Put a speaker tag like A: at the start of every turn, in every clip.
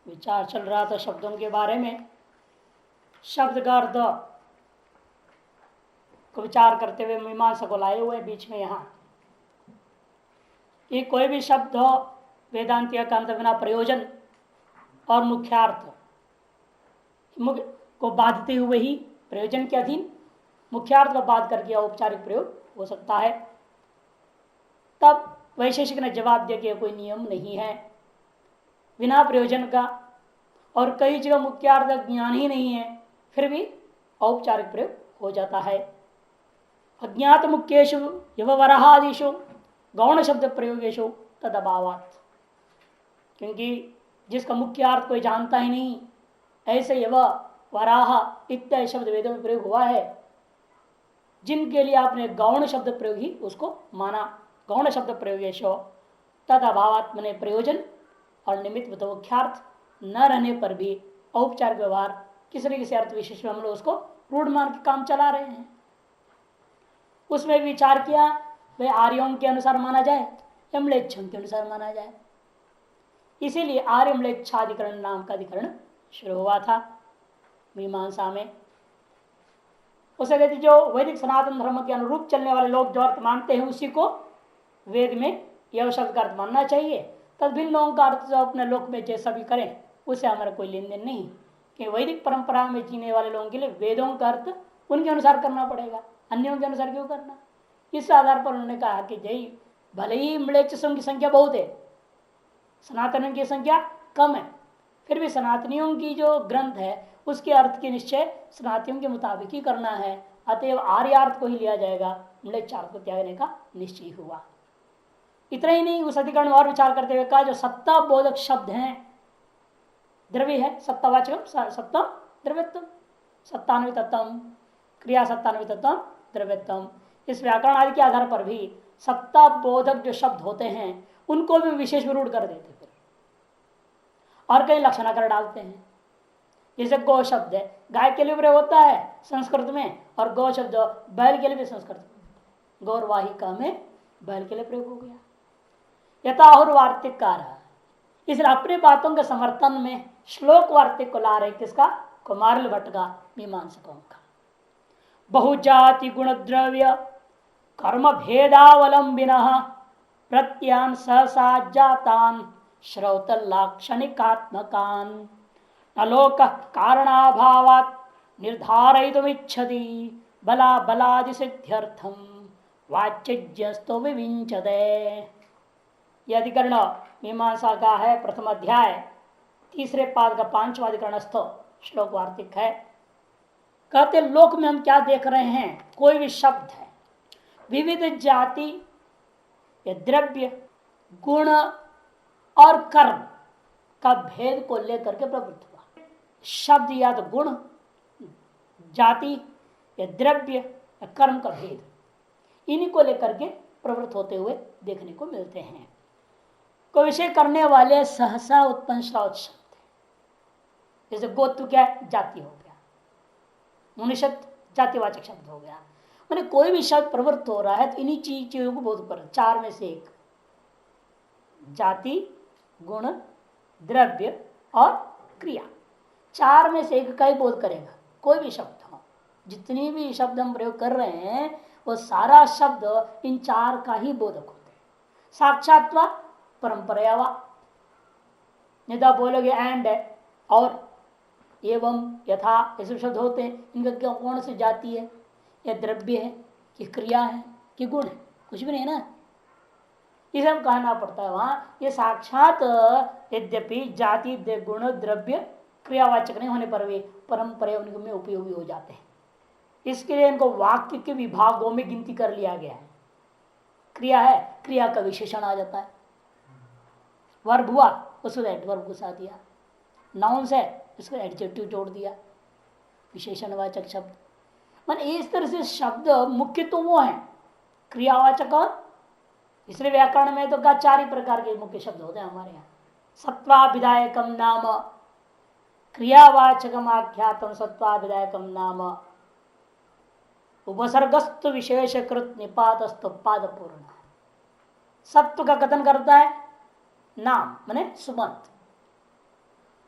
A: विचार चल रहा था शब्दों के बारे में। शब्द का अर्थ को विचार करते हुए मीमांसा को लाए हुए बीच में यहाँ कि कोई भी शब्द हो वेदांतियों का अंत बिना प्रयोजन और मुख्यार्थ को बांधते हुए ही प्रयोजन के अधीन मुख्यार्थ को बाध करके औपचारिक प्रयोग हो सकता है। तब वैशेषिक ने जवाब दिया कि कोई नियम नहीं है बिना प्रयोजन का, और कई जगह मुख्यार्थ ज्ञान ही नहीं है फिर भी औपचारिक प्रयोग हो जाता है। अज्ञात मुख्येशु यवराहादिशु गौण शब्द प्रयोगेशु तद अभावात्, क्योंकि जिसका मुख्य अर्थ कोई जानता ही नहीं, ऐसे यव वराह इत्यादि शब्द वेदों में प्रयोग हुआ है जिनके लिए आपने गौण शब्द प्रयोग ही उसको माना। गौण शब्द प्रयोगेशो तद अभावात् मने प्रयोजन और निमित्त मुख्यार्थ न रहने पर भी औपचारिक व्यवहार किसी न किसी अर्थ विशेष में हम लोग उसको रूढ़ मान के काम चला रहे हैं। उसमें विचार किया वे आर्यों के अनुसार माना जाए या म्लेच्छों के अनुसार माना जाए। इसीलिए आर्य म्लेच्छाधिकरण नाम का अधिकरण शुरू हुआ था मीमांसा में। उसे कहते जो वैदिक सनातन धर्म के अनुरूप चलने वाले लोग जो अर्थ मानते हैं उसी को वेद में यह शब्द का अर्थ मानना चाहिए। तब भिन्न लोगों का अर्थ जो अपने लोक में जैसा भी करें उससे हमारा कोई लेन देन नहीं, कि वैदिक परंपरा में जीने वाले लोगों के लिए वेदों का अर्थ उनके अनुसार करना पड़ेगा, अन्यों के अनुसार क्यों करना। इस आधार पर उन्होंने कहा कि जय भले ही म्लेच्छों की संख्या बहुत है, सनातन की संख्या कम है, फिर भी सनातनियों की जो ग्रंथ है उसके अर्थ के निश्चय सनातनियों के मुताबिक ही करना है। अतएव आर्यार्थ को ही लिया जाएगा, म्लेच्छार्थ को त्यागने का निश्चय हुआ। इतना ही नहीं, उस अधिकरण में और विचार करते हुए कहा जो सत्ता बोधक शब्द हैं, द्रव्य है सत्तावाचक सत्तम द्रव्यत्म सत्तान्वितत्म क्रिया सत्तान्वितत्म द्रव्यत्म, इस व्याकरण आदि के आधार पर भी सत्ता बोधक जो शब्द होते हैं उनको भी विशेष में रूढ़ कर देते फिर और कई लक्षणाकर डालते हैं। जैसे गौ शब्द है गाय के लिए प्रयोग होता है संस्कृत में, और गौ शब्द बैल के लिए भी संस्कृत में, गौरवाहिका में बैल के लिए प्रयोग हो गया। यथाहुर वार्तिक कार, इसलिए अपने बातों के समर्थन में श्लोक वार्तिक को ला रहे किसका, कुमारिल भट्ट का मीमांसकों का। बहुजाति गुण द्रव्य कर्म भेदावलंबिन प्रत्यान सहसा जातान श्रौत लाक्षणिकात्मकान न लोक कारणाभावात् निर्धारयितुमिच्छति बला बलादि सिद्ध्यर्थम वाच्यज्ञस्तो विविंचते। यह अधिकरण मीमांसा का है प्रथम अध्याय तीसरे पाद का 5वां अधिकरणस्थ श्लोक वार्तिक है। कहते लोक में हम क्या देख रहे हैं, कोई भी शब्द है विविध जाति या द्रव्य गुण और कर्म का भेद को लेकर के प्रवृत्त हुआ। शब्द या तो गुण जाति या द्रव्य या कर्म का भेद, इन्हीं को लेकर के प्रवृत्त होते हुए देखने को मिलते हैं। को विषय करने वाले सहसा उत्पन्न श्रावत शब्द है। जैसे गोत्र क्या है, जाति हो गया, मनुष्य जातिवाचक शब्द हो गया। मैंने कोई भी शब्द प्रवृत्त हो रहा है तो इन्हीं चीजों को बोध कर, चार में से एक जाति गुण द्रव्य और क्रिया, चार में से एक का ही बोध करेगा। कोई भी शब्द हो, जितनी भी शब्द हम प्रयोग कर रहे हैं वो सारा शब्द इन चार का ही बोधक होते हैं। साक्षात वा परंपरा वा, यदा बोलोगे एंड है और एवं यथा ऐसे शब्द होते हैं, इनका क्या कौन सी जाति है या द्रव्य है कि क्रिया है कि गुण है, कुछ भी नहीं ना। ये सब कहना पड़ता है वहां। ये साक्षात यद्यपि जाति गुण द्रव्य क्रियावाचक नहीं होने पर भी परंपरा उनमें उपयोगी हो जाते हैं। इसके लिए इनको वाक्य के विभागों में गिनती कर लिया गया है। क्रिया है, क्रिया का विशेषण आ जाता है। वर्ब हुआ उसको एडवर्ब घुसा दिया, नाउन्स है इसको एडजेक्टिव जोड़ दिया, विशेषणवाचक शब्द। मान इस तरह से शब्द मुख्य तो वो है क्रियावाचक, और इसलिए व्याकरण में तो का चार ही प्रकार के मुख्य शब्द होते हैं हमारे यहाँ। सत्वाभिधायकम नाम क्रियावाचकम आख्यातम सत्वाभिधायकम नाम उपसर्गस्त विशेषकृत निपातस्त पाद पूर्ण। सत्व का कथन करता है नाम माने सुबंत,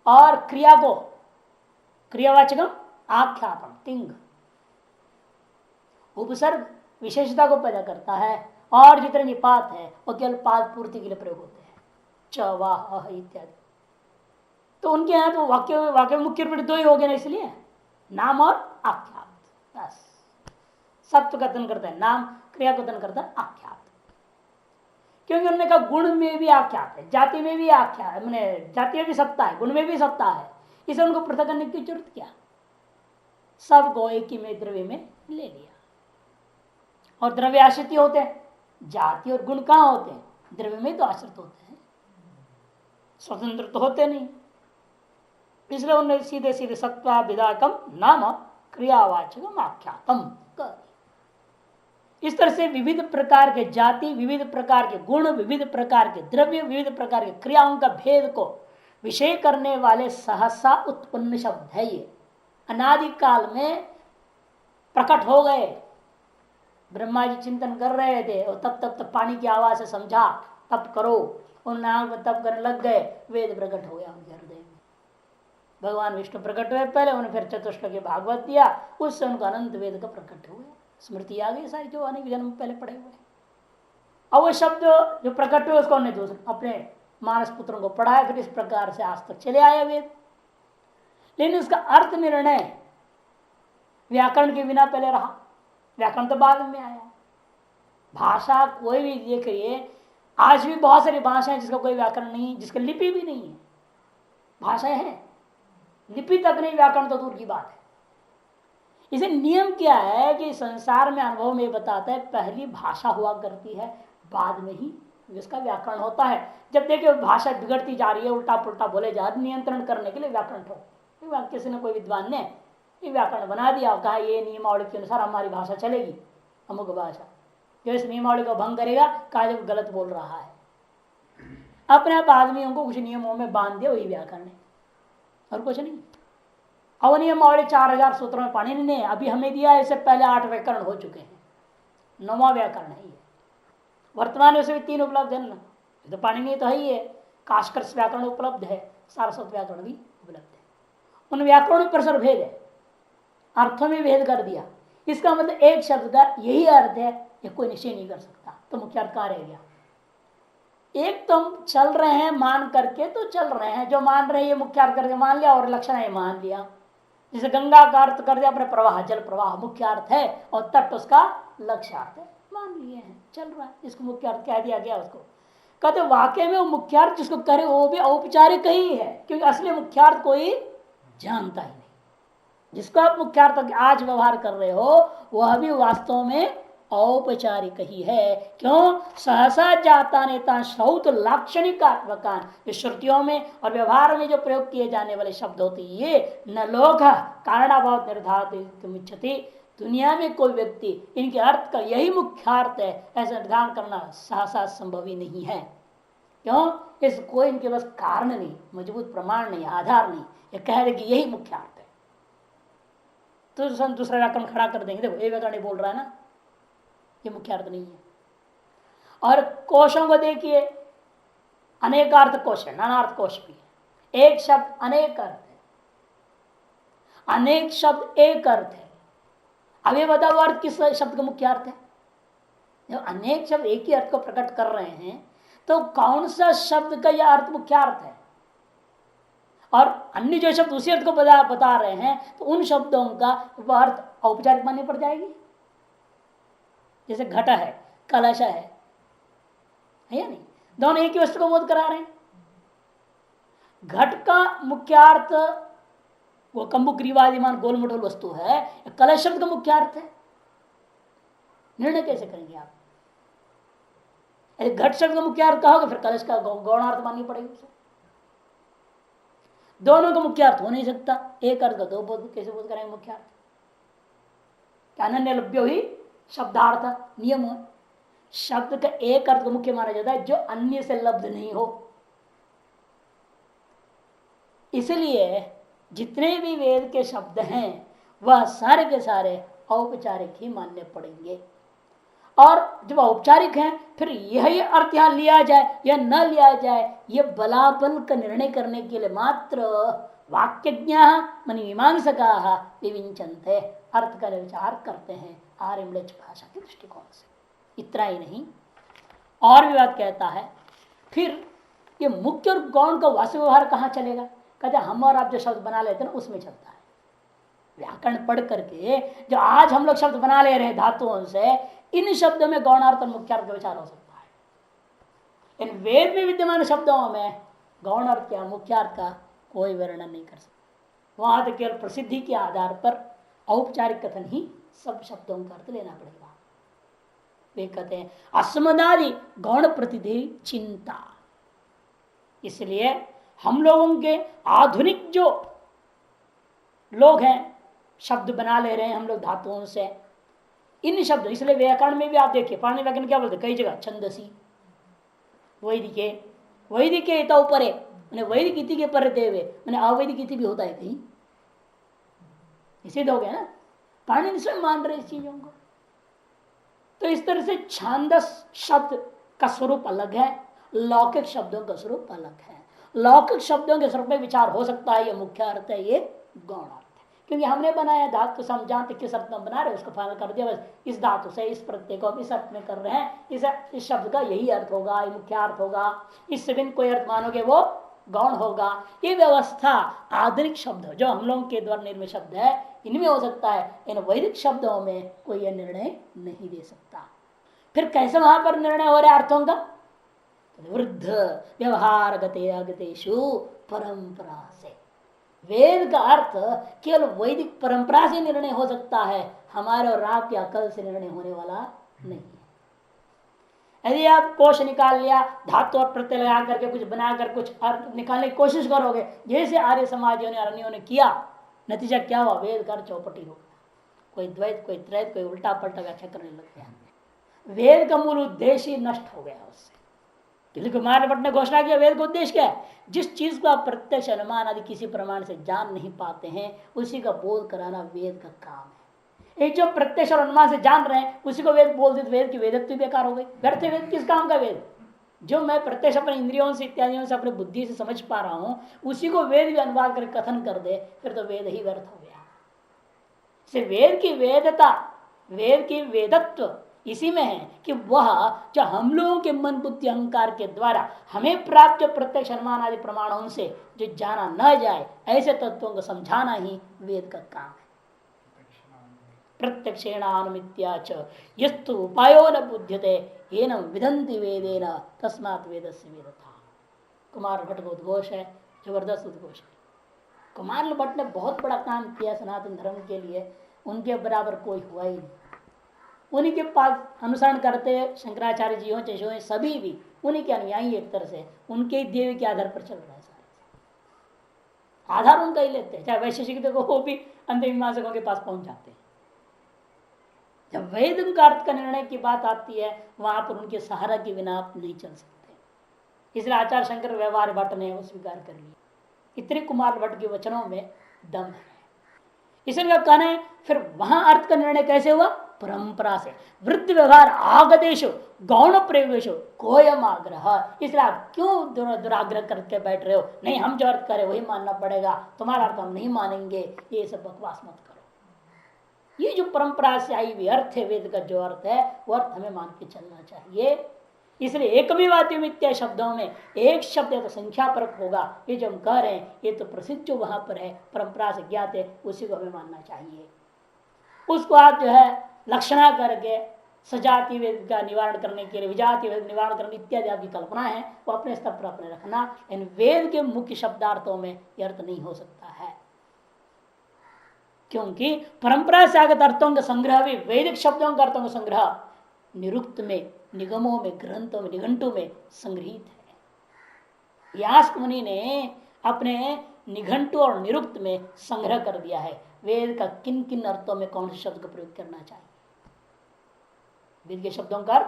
A: और क्रिया को क्रियावाचकम आख्यातम तिंग उपसर्ग विशेषता को पैदा करता है और जितने निपात है वो केवल पाद पूर्ति के लिए प्रयोग होते हैं, च वाह इत्यादि। तो उनके यहाँ तो वाक्य वाक्य मुख्य रूप दो ही हो गए ना, इसलिए नाम और आख्यात, बस सत्व कथन करता है नाम, क्रिया कथन करता है आख्यात। क्योंकि उन्होंने कहा गुण में भी आख्यात है, जाति में भी आख्यात है, मैंने जाति में भी सत्ता है, गुण में भी सत्ता है, इसे उनको पृथक करने की जरूरत क्या, सबको एक ही में द्रव्य में ले लिया। और द्रव्य आश्रित होते हैं, जाति और गुण कहाँ होते हैं, द्रव्य में तो आश्रित होते हैं, स्वतंत्र तो होते नहीं। इसलिए उन्होंने सीधे सीधे सत्वा विदाकम नाम क्रियावाचकम आख्यातम कर। इस तरह से विविध प्रकार के जाति, विविध प्रकार के गुण, विविध प्रकार के द्रव्य, विविध प्रकार की क्रियाओं का भेद को विषय करने वाले सहसा उत्पन्न शब्द है। ये अनादि काल में प्रकट हो गए, ब्रह्मा जी चिंतन कर रहे थे और तब पानी की आवाज से समझा तप करो, उन आंख में तप करने लग गए, वेद प्रकट हो गया उनके हृदय में। भगवान विष्णु प्रकट हुए पहले, उन्हें फिर चतुष्टय भागवत दिया, उससे उनको अनंत वेद का प्रकट हुए, स्मृति आ गई सारी जो अनेक जन्म पहले पढ़े हुए। अब वो शब्द जो प्रकट हुए उसको उन्हें अपने मानस पुत्रों को पढ़ाया, फिर इस प्रकार से आज तक चले आए वेद। लेकिन उसका अर्थ निर्णय व्याकरण के बिना पहले रहा, व्याकरण तो बाद में आया। भाषा कोई भी देखिए, आज भी बहुत सारी भाषाएं जिसका कोई व्याकरण नहीं, जिसका लिपि भी नहीं है, भाषाएं हैं, लिपि तक नहीं, व्याकरण तो दूर की बात है। इसे नियम क्या है कि संसार में अनुभव में बताता है, पहली भाषा हुआ करती है, बाद में ही जिसका व्याकरण होता है। जब देखिए भाषा बिगड़ती जा रही है, उल्टा पुल्टा बोले जा रहे, नियंत्रण करने के लिए व्याकरण ठोक, किसी ने कोई विद्वान ने ये व्याकरण बना दिया, कहा ये नियमावली के अनुसार हमारी भाषा चलेगी, अमुक भाषा, जो इस नियमावली को भंग करेगा कहा जब गलत बोल रहा है। अपने आप आदमियों को कुछ नियमों में बांध दिया, वही व्याकरण है और कुछ नहीं। अवनियमावली 4000 सूत्रों में पाणिनि ने अभी हमें दिया, इससे पहले 8 व्याकरण हो चुके हैं, 9वां व्याकरण है ये। वर्तमान में से भी 3 उपलब्ध है ना, तो पाणिनि तो है ही है, काशकृत व्याकरण उपलब्ध है, सारस्वत व्याकरण भी उपलब्ध है। उन व्याकरणों पर सर भेद है, अर्थों में भेद कर दिया। इसका मतलब एक शब्द का यही अर्थ है, ये कोई निश्चय नहीं कर सकता, तो मुख्य अर्थ कहाँ रह गया। एक तो हम चल रहे हैं मान करके, तो चल रहे हैं, जो मान रहे हैं ये मुख्य अर्थ करके मान लिया और लक्षण है मान लिया। जैसे गंगा का अर्थ कर दिया अपने प्रवाह, जल प्रवाह मुख्य अर्थ है और तट उसका लक्ष्यार्थ है, मान लिए हैं, चल रहा है, इसको मुख्य अर्थ कह दिया गया। उसको कहते वाक्य में वो मुख्यार्थ जिसको करे वो भी औपचारिक ही है, क्योंकि असली मुख्यार्थ कोई जानता ही नहीं। जिसको आप मुख्यार्थ आज व्यवहार कर रहे हो वह भी वास्तव में औपचारिक ही है। क्यों, सहसा जाता नेता श्रौत लाक्षणिक श्रुतियों में और व्यवहार में जो प्रयोग किए जाने वाले शब्द होते ये न लोक कारणाभाव निर्धारित। दुनिया में कोई व्यक्ति इनके अर्थ का यही मुख्यार्थ है ऐसा निर्धारण करना सहसा संभव ही नहीं है। क्यों, इस कोई इनके पास कारण नहीं, मजबूत प्रमाण नहीं, आधार नहीं, ये कह रहे कि यही मुख्यार्थ है। तो दूसरा व्याकरण खड़ा कर देंगे, देखो ये व्याकरण बोल रहा है ना, ये मुख्य अर्थ नहीं है। और कोशों को देखिए, अनेकार्थ कोश है, नानार्थ कोश भी है। एक शब्द अनेक अर्थ है, अनेक शब्द एक अर्थ है। अब ये बताओ अर्थ किस शब्द का मुख्य अर्थ है। जब अनेक शब्द एक ही अर्थ को प्रकट कर रहे हैं तो कौन सा शब्द का यह अर्थ मुख्य अर्थ है, और अन्य जो शब्द उसी अर्थ को बता रहे हैं तो उन शब्दों का वह अर्थ औपचारिक माननी पड़ जाएगी। जैसे घट है, कलश है या नहीं, दोनों एक ही वस्तु को बोध करा रहे हैं। घट का मुख्यार्थ वो कंबु ग्रीवादिमान गोल मटोल वस्तु है, कलश शब्द का मुख्यार्थ है। निर्णय कैसे करेंगे आप। घट शब्द का मुख्यार्थ कहोगे फिर कलश का गौणार्थ माननी पड़ेगी उसे। दोनों का मुख्यार्थ हो नहीं सकता, एक अर्थ का दो बोध कैसे बोध करेंगे मुख्यार्थ। अनन्य लभ्यो ही शब्दार्थ नियम है, शब्द का एक अर्थ को मुख्य माना जाता है जो अन्य से लब्ध नहीं हो। इसलिए जितने भी वेद के शब्द हैं वह सारे के सारे औपचारिक ही मानने पड़ेंगे। और जब औपचारिक है फिर यही अर्थ यहां लिया जाए या न लिया जाए, यह बलाबल का निर्णय करने के लिए मात्र वाक्यज्ञ मनी मीमांसका विविंचन्ते, अर्थ का विचार करते हैं आर्यमलेच भाषा के दृष्टिकोण से। इतना ही नहीं, और भी बात कहता है, फिर ये मुख्य और गौण का वास्तविक व्यवहार कहाँ चलेगा? कहते हम और आप जो शब्द बना लेते हैं ना उसमें चलता है। व्याकरण पढ़ करके जो आज हम लोग शब्द बना ले रहे हैं धातुओं से, इन शब्दों में गौणार्थ और मुख्यार्थ का विचार हो सकता है। इन वेद में विद्यमान शब्दों में गौणार्थ या मुख्यार्थ का कोई वर्णन नहीं कर सकता। वहां तो केवल प्रसिद्धि के आधार पर औपचारिक कथन ही सब शब्दों का अर्थ लेना पड़ेगा। वे कहते हैं अस्मदादि गौण प्रतिधि चिंता। इसलिए हम लोगों के आधुनिक जो लोग हैं शब्द बना ले रहे हैं हम लोग धातुओं से, इन शब्द, इसलिए व्याकरण में भी आप देखिए पाणिनि व्याकरण क्या बोलते, कई जगह छंदसी वैदिके, वैदिके इत ऊपर मैंने वैदिक इति के पर देवे मैंने अवैदिक इति भी होता है कहीं, इसे हो गया ना, पाणिनि स्वयं मान रहे इस चीजों को। तो इस तरह से छांदस शब्द का स्वरूप अलग है, लौकिक शब्दों का स्वरूप अलग है। लौकिक शब्दों के स्वरूप में विचार हो सकता है, ये मुख्य अर्थ है, ये गौण अर्थ है, क्योंकि हमने बनाया धातु समझाते किस अर्थ में बना रहे उसको फाइनल कर दिया, बस इस धातु से इस प्रत्यय को इस अर्थ में कर रहे हैं, इस शब्द का यही अर्थ होगा, ये मुख्य अर्थ होगा, इससे बिन कोई अर्थ मानोगे वो गौण होगा। ये व्यवस्था आधुनिक शब्द जो हम लोगों के द्वारा निर्मित शब्द है इनमें हो सकता है, इन वैदिक शब्दों में कोई यह निर्णय नहीं दे सकता। फिर कैसे वहां पर निर्णय हो रहा है अर्थों का? वृद्ध व्यवहार गते अगतेषु परंपरा से। वेद का अर्थ केवल वैदिक परंपरा से निर्णय हो सकता है, हमारे और आपकी अकल से निर्णय होने वाला नहीं है। यदि आप कोश निकाल लिया, धातु और प्रत्यय लगा करके कुछ बनाकर कुछ अर्थ निकालने की कोशिश करोगे, जैसे आर्य समाजियों ने अरण्यों ने किया, नतीजा क्या हुआ? वेद का चौपटी हो गया, कोई द्वैत कोई त्रैत कोई उल्टा पलटा व्याख्या करने लग गया। वेद का मूल उद्देश्य ही नष्ट हो गया उससे। कुमार भट्ट ने घोषणा किया वेद का उद्देश्य क्या है? जिस चीज को आप प्रत्यक्ष अनुमान आदि किसी प्रमाण से जान नहीं पाते हैं उसी का बोध कराना वेद का काम है। एक जो प्रत्यक्ष और अनुमान से जान रहे हैं उसी को वेद बोल दे, वेद की वेदत्व बेकार हो गई, व्यर्थ वेद किस काम का? वेद जो मैं प्रत्यक्ष अपने इंद्रियों से इत्यादियों से अपने बुद्धि से समझ पा रहा हूं उसी को वेद भी अनुवाद कर कथन कर दे, फिर तो वेद ही व्यर्थ हो गया। वेद की वेदता, वेद की वेदत्व इसी में है कि वह जो हम लोगों के मन बुद्धि अहंकार के द्वारा हमें प्राप्त प्रत्यक्ष अनुमान आदि प्रमाणों से जो जाना न जाए ऐसे तत्वों को समझाना ही वेद का काम है। प्रत्यक्षेणानुमित्याच यस्तु उपायो न बुध्यते येन विदन्ति वेदेन तस्मात् वेदस्य वेदता। कुमार भट्ट का उद्घोष है, जबरदस्त उद्घोष है। कुमार भट्ट ने बहुत बड़ा काम किया सनातन धर्म के लिए, उनके बराबर कोई हुआ ही नहीं। उन्हीं के पास अनुसरण करते शंकराचार्य जी हो चाहे सभी भी उन्हीं के अनुयायी, एक तरह से उनके देव के आधार पर चल रहा है, सारे आधार उनका ही लेते हैं। चाहे वैशेषिक देखो वो भी अंतिम मीमांसकों के पास पहुंच जाते हैं। जब वेद का अर्थ का निर्णय की बात आती है वहां पर उनके सहारा के बिना आप नहीं चल सकते। इसलिए आचार्य शंकर व्यवहार भट्ट ने वो स्वीकार कर लिया। इतने कुमार भट्ट के वचनों में दम है। इसलिए कहना है फिर वहां अर्थ का निर्णय कैसे हुआ? परंपरा से। वृद्ध व्यवहार आगदेश गौण प्रयोगेश कोयम आग्रह। इसलिए आप क्यों दुराग्रह करके बैठ रहे हो? नहीं हम जो अर्थ करें वही मानना पड़ेगा, तुम्हारा अर्थ हम नहीं मानेंगे, ये सब बकवास मत करो। ये जो परंपरा से आई हुई अर्थ है, वेद का जो अर्थ है वो अर्थ हमें मान के चलना चाहिए। इसलिए एक भी वाद्यमित्या शब्दों में एक शब्द तो संख्या परक होगा। ये जो हम कह रहे हैं ये तो प्रसिद्ध जो वहां पर है परंपरा से ज्ञात है, उसी को हमें मानना चाहिए। उसको आप जो है लक्षणा करके सजाति वेद का निवारण करने के लिए विजाति वेद निवारण करने इत्यादि आपकी कल्पना है वो अपने स्तर पर अपने रखना। इन वेद के मुख्य शब्दार्थों में यह अर्थ नहीं हो सकता है, क्योंकि परंपरा से आगत अर्थों का संग्रह भी वैदिक शब्दों का अर्थों का संग्रह निरुक्त में, निगमों में, ग्रंथों में, निघंटों में संग्रहित है। व्यास मुनि ने अपने निघंटु और निरुक्त में संग्रह कर दिया है वेद का किन किन अर्थों में कौन से शब्द का प्रयोग करना चाहिए। वेद के शब्दों का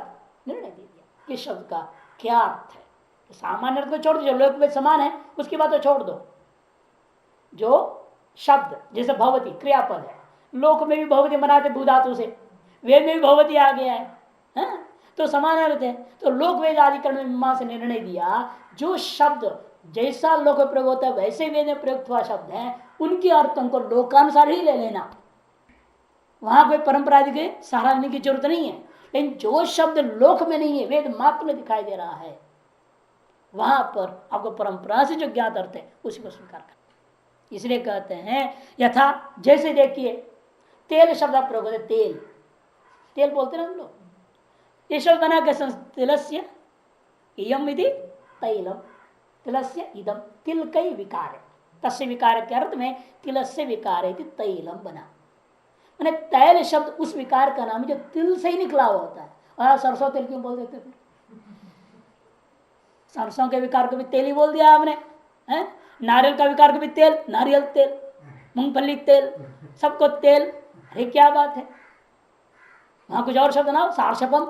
A: निर्णय दे दिया, किस शब्द का क्या अर्थ है। तो सामान्य अर्थ को छोड़ दो, जो लोक में समान है उसकी बात तो छोड़ दो। जो शब्द जैसे भगवती क्रियापद है, लोक में भी भगवती बनाते भूधातु से, वेद में भी भगवती आ गया है, तो समान अर्थ है। तो लोक वेद अधिकरण में मीमांसा से निर्णय दिया, जो शब्द जैसा लोक में प्रयोग होता है वैसे वेद में प्रयुक्त हुआ शब्द है, उनके अर्थों को लोकानुसार ही ले लेना, वहां कोई परंपरा के सहारा लेने की जरूरत नहीं है। लेकिन जो शब्द लोक में नहीं है, वेद मात्र में दिखाई दे रहा है, वहां पर आपको परंपरा से जो ज्ञात अर्थ है उसी को स्वीकार करना। इसलिए कहते हैं यथा, जैसे देखिए तेल शब्द आप प्रयोग करते, तेल तेल बोलते ना हम लोग, ये शब्द बना के तिलस्य इयम इति तैलम, तिलस्य इदम, तिल कई विकार है, तस्य विकार के अर्थ में तिलस्य विकार है तैलम बना। मैंने तैल शब्द उस विकार का नाम है जो तिल से ही निकला हुआ होता है। और सरसों तेल क्यों बोल देते थे? सरसों के विकार को भी तेल ही बोल दिया आपने, है? नारियल का विकार को भी तेल, नारियल तेल, मूंगफली तेल, सबको तेल। अरे क्या बात है, वहां कुछ और शब्द ना हो, सारशपम,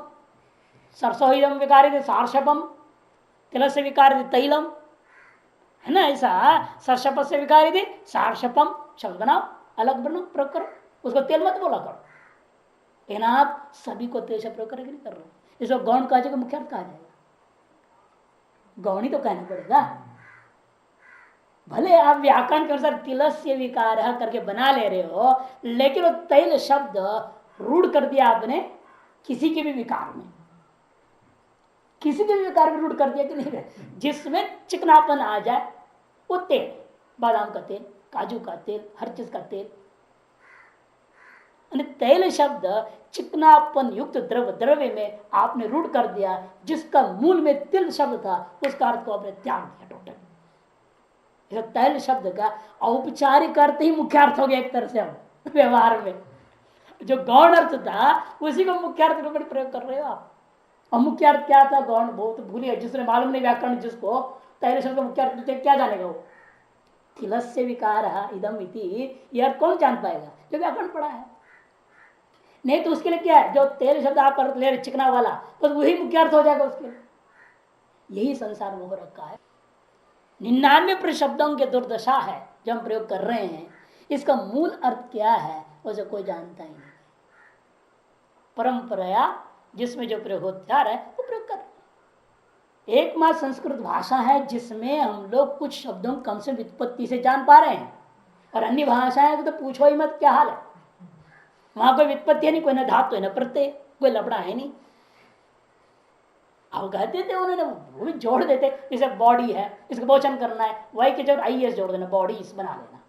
A: सरसों इदम विकार थे सारशपम, तिल से विकार थे तैलम, है ना? ऐसा सरशप से विकार थे सारशपम शब्द बनाओ, अलग बनाओ, प्रयोग करो, उसको तेल मत बोला करो। लेकिन आप सभी को तेल से प्रयोग करके नहीं कर रहे, इसको गौण कहा जाएगा, मुख्य अर्थ कहा जाएगा, गौणी तो कहना पड़ेगा। भले आप व्याकरण के अनुसार तिलस्य विकार करके बना ले रहे हो, लेकिन वो तैल शब्द रूढ़ कर दिया आपने किसी के भी विकार में, किसी के भी विकार में रूढ़ कर दिया कि नहीं, जिसमें चिकनापन आ जाए वो तेल, बादाम का तेल, काजू का तेल, हर चीज का तेल। तैल शब्द चिकनापन युक्त द्रव्य में आपने रूढ़ कर दिया, जिसका मूल में तिल शब्द था, उसका अर्थ को आपने त्याग दिया टोटल। तैल शब्द का औपचारिक अर्थ ही मुख्य अर्थ हो गया एक तरह से, हम व्यवहार में जो गौण अर्थ था उसी को मुख्य अर्थ रूप में प्रयोग कर रहे हो आप। और मुख्य अर्थ क्या था गौण, बहुत भूलिए, जिसने मालूम नहीं व्याकरण, जिसको तैल शब्द का मुख्य अर्थ क्या जानेगा वो, तिलस्य विकार इदम इति, यह अर्थ कौन जान पाएगा जो व्याकरण पढ़ा है? नहीं तो उसके लिए क्या है, जो तेल शब्द आप अर्थ ले रहे चिकना वाला, तो वही मुख्य अर्थ हो जाएगा उसके लिए। यही संसार में हो रखा है। 99% शब्दों के दुर्दशा है जो हम प्रयोग कर रहे हैं, इसका मूल अर्थ क्या है उसे कोई जानता ही नहीं। परंपरा जिसमें जो प्रयोग होता है वो प्रयोग कर रहे हैं। एकमात्र संस्कृत भाषा है जिसमें हम लोग कुछ शब्दों कम से व्युत्पत्ति से जान पा रहे हैं, और अन्य भाषाएं तो पूछो ही मत क्या हाल है, वहां कोई व्युत्पत्ति है नहीं, कोई न धातु है न प्रत्यय, कोई लबड़ा है नहीं। अब कहते थे उन्होंने वो भी जोड़ देते, जैसे बॉडी है, इसको बहुवचन करना है, वाई के जब IS जोड़ देना, बॉडी इस बना लेना,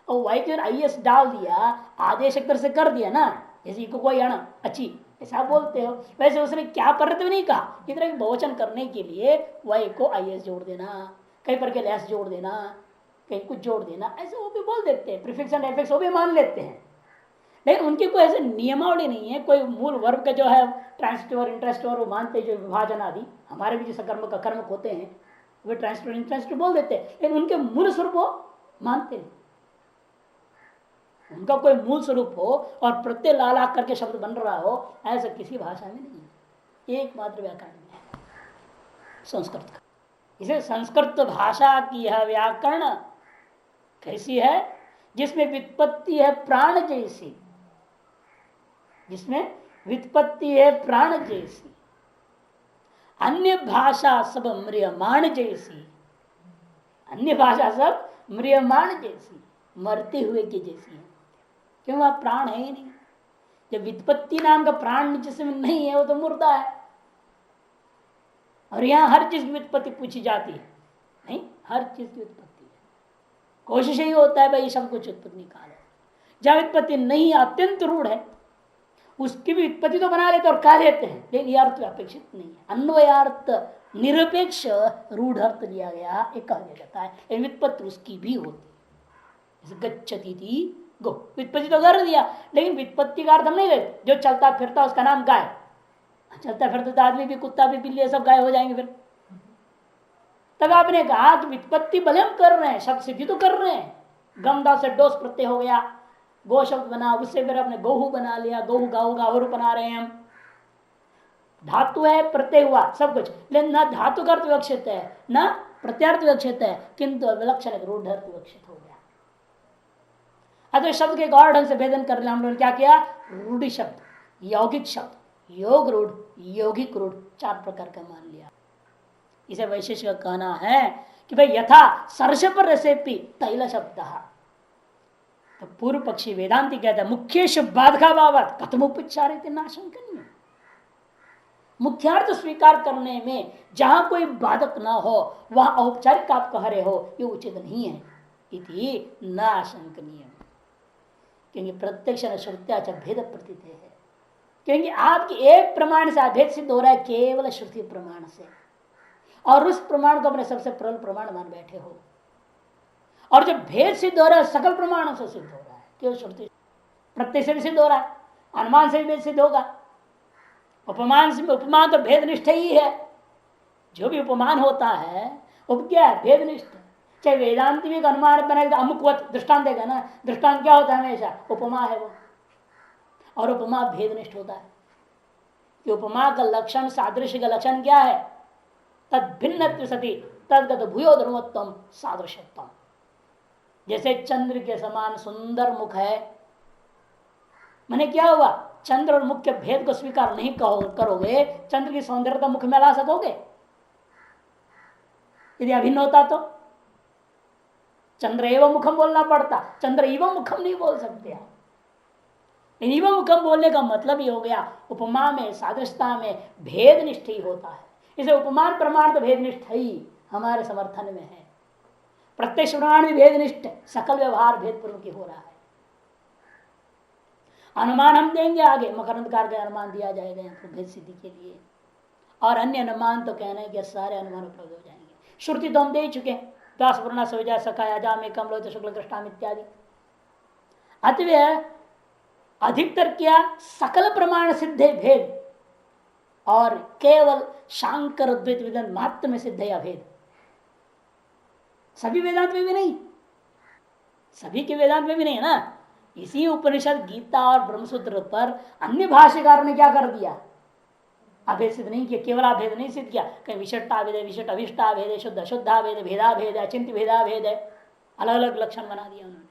A: और वाई के IS डाल दिया, आदेश एक तरह से कर दिया ना, जैसे को कोई अण अच्छी ऐसा बोलते हो, वैसे उसने क्या परत्व नहीं कहा, इधर एक बहुवचन करने के लिए वाई को IS जोड़ देना, कहीं पर के लेस जोड़ देना, कहीं कुछ जोड़ देना, ऐसे वो भी बोल देते हैं, प्रीफिक्स एंड एफिक्स वो भी मान लेते हैं। लेकिन उनकी कोई ऐसे नियमावली नहीं है, कोई मूल वर्ब का जो है ट्रांसिटिव और इंट्रांसिटिव वो मानते, जो विभाजन आदि हमारे भी जैसे कर्म का कर्मक होते हैं वे ट्रांसिटिव इंट्रांसिटिव बोल देते हैं, लेकिन उनके मूल स्वरूप वो मानते नहीं। उनका कोई मूल स्वरूप हो और प्रत्यय लाला करके शब्द बन रहा हो, ऐसा किसी भाषा में नहीं है, एकमात्र व्याकरण में है संस्कृत का। इसे संस्कृत भाषा की यह व्याकरण कैसी है, जिसमें व्युत्पत्ति है प्राण जैसी, जिसमें व्युत्पत्ति है प्राण जैसी, अन्य भाषा सब म्रियमाण जैसी, अन्य भाषा सब म्रियमाण जैसी, मरते हुए की जैसी है, क्यों वह प्राण है ही नहीं। जब व्युत्पत्ति नाम का प्राण जिसमें नहीं है वो तो मुर्दा है, और यहां हर चीज की व्युत्पत्ति पूछी जाती है, नहीं हर चीज की व्युत्पत्ति है, कोशिश ही होता है भाई सब कुछ उत्पत्ति निकालो। जहां व्युत्पत्ति नहीं अत्यंत रूढ़ है उसकी भी उत्पत्ति तो बना लेते और कह देते हैं, लेकिन यह अर्थ अपेक्षित नहीं है, अन्वयार्थ निरपेक्ष रूढ़ अर्थ लिया गया एक कहा जाता है, लेकिन व्युत्पत्ति उसकी भी होती है। गच्छति थी गो, व्युत्पत्ति तो कर दिया, लेकिन व्युत्पत्ति का अर्थ हम नहीं लेते, जो चलता फिरता उसका नाम गाय, चलता फिरता तो आदमी भी कुत्ता भी बिल्ली सब गाय हो जाएंगे फिर। तब आपने कहा कि व्युत्पत्ति भले हम कर रहे हैं, शब्द सिद्धि तो कर रहे हैं, गमदा से डोस प्रत्यय हो गया, गो शब्द बना, उससे फिर अपने गोहू बना लिया, गोहू गाहू गाहू बना रहे हैं हम, धातु है प्रत्यय हुआ सब कुछ, लेकिन न धातु का अर्थ विवक्षित है न प्रत्यार्थ विवक्षित है, किंतु विलक्षण रूढ़ अर्थ विवक्षित हो गया। अतः शब्द के एक और ढंग से भेदन कर लिया हम लोगों ने, क्या किया, रूढ़ि शब्द, यौगिक शब्द, योग रूढ़, यौगिक रूढ़, 4 प्रकार का मान लिया। इसे वैशेषिक का कहना है कि भाई यथा सर्ष पर रसेपी तैल शब्द। तो पूर्व पक्षी वेदांति कहता है मुख्य बाधका बाबत कथम उपचारित नाशंकनीय। मुख्यार्थ स्वीकार करने में जहां कोई बाधक ना हो वहां औपचारिक आप कह रहे हो ये उचित नहीं है। इति न आशंकनीय, क्योंकि प्रत्यक्ष श्रुत्याच भेद प्रतीत है। क्योंकि आपकी एक प्रमाण से अभेद सिद्ध हो रहा है केवल श्रुति प्रमाण से, और उस प्रमाण को अपने सबसे प्रबल प्रमाण मान बैठे हो। और जब भेद सिद्ध हो रहा है सकल प्रमाणों से सिद्ध हो रहा है, केवल श्रुति प्रत्यक्ष से भी सिद्ध हो रहा है, अनुमान से भी भेद सिद्ध होगा। उपमान से उपमान तो भेद निष्ठ ही है। जो भी उपमान होता है वो क्या है? भेद निष्ठ। चाहे वेदांति भी अनुमान बनाएगा अमुकवत दृष्टांत देगा ना, दृष्टांत क्या होता है? हमेशा उपमा है वो, और उपमा भेदनिष्ठ होता है। कि उपमा का लक्षण सादृश्य का लक्षण क्या है? तद भिन्न सती तदगत भूयो धर्मोत्तम सादृश्यत्म। जैसे चंद्र के समान सुंदर मुख है, मैंने क्या हुआ? चंद्र और मुख के भेद को स्वीकार नहीं करोगे, चंद्र की सौंदर्यता मुख में ला सकोगे? यदि अभिन्न होता तो चंद्र एवं मुखम बोलना पड़ता, चंद्र एवं मुखम नहीं बोल सकते आप। एवं मुखम बोलने का मतलब ही हो गया उपमा में सादृश्यता में भेद निष्ठ ही होता है। इसे उपमान प्रमाण तो भेद निष्ठ ही हमारे समर्थन में है। प्रत्यक्ष प्रमाण भी भेद निष्ठ, सकल व्यवहार भेद पूर्व की हो रहा है। अनुमान हम देंगे आगे, मकरंदकार का अनुमान दिया जाएगा यहाँ भेद सिद्धि के लिए, और अन्य अनुमान तो कहना है कि सारे अनुमान उपलब्ध हो जाएंगे। श्रुति तो हम दे चुके हैं, दास पूर्णा सविजा सकाया जामे कमलो शुक्ल कृष्णाम इत्यादि। अतः अधिकतर क्या सकल प्रमाण सिद्धे भेद, और केवल शांकर द्वैत वेदांत मात्र में सिद्ध है अभेद। सभी वेदांत में भी नहीं, सभी के वेदांत में भी नहीं है ना। इसी उपनिषद गीता और ब्रह्मसूत्र पर अन्य भाष्यकारों ने क्या कर दिया? अभेद सिद्ध नहीं किया, केवल अभेद नहीं सिद्ध किया। कहीं विशिष्टाभेद है, विशिष्ट अविष्टाभेद है, शुद्ध अशुद्धाभेद है, भेदाभेद है, अचिंत्य भेदाभेद है, अलग अलग लक्षण बना दिया उन्होंने।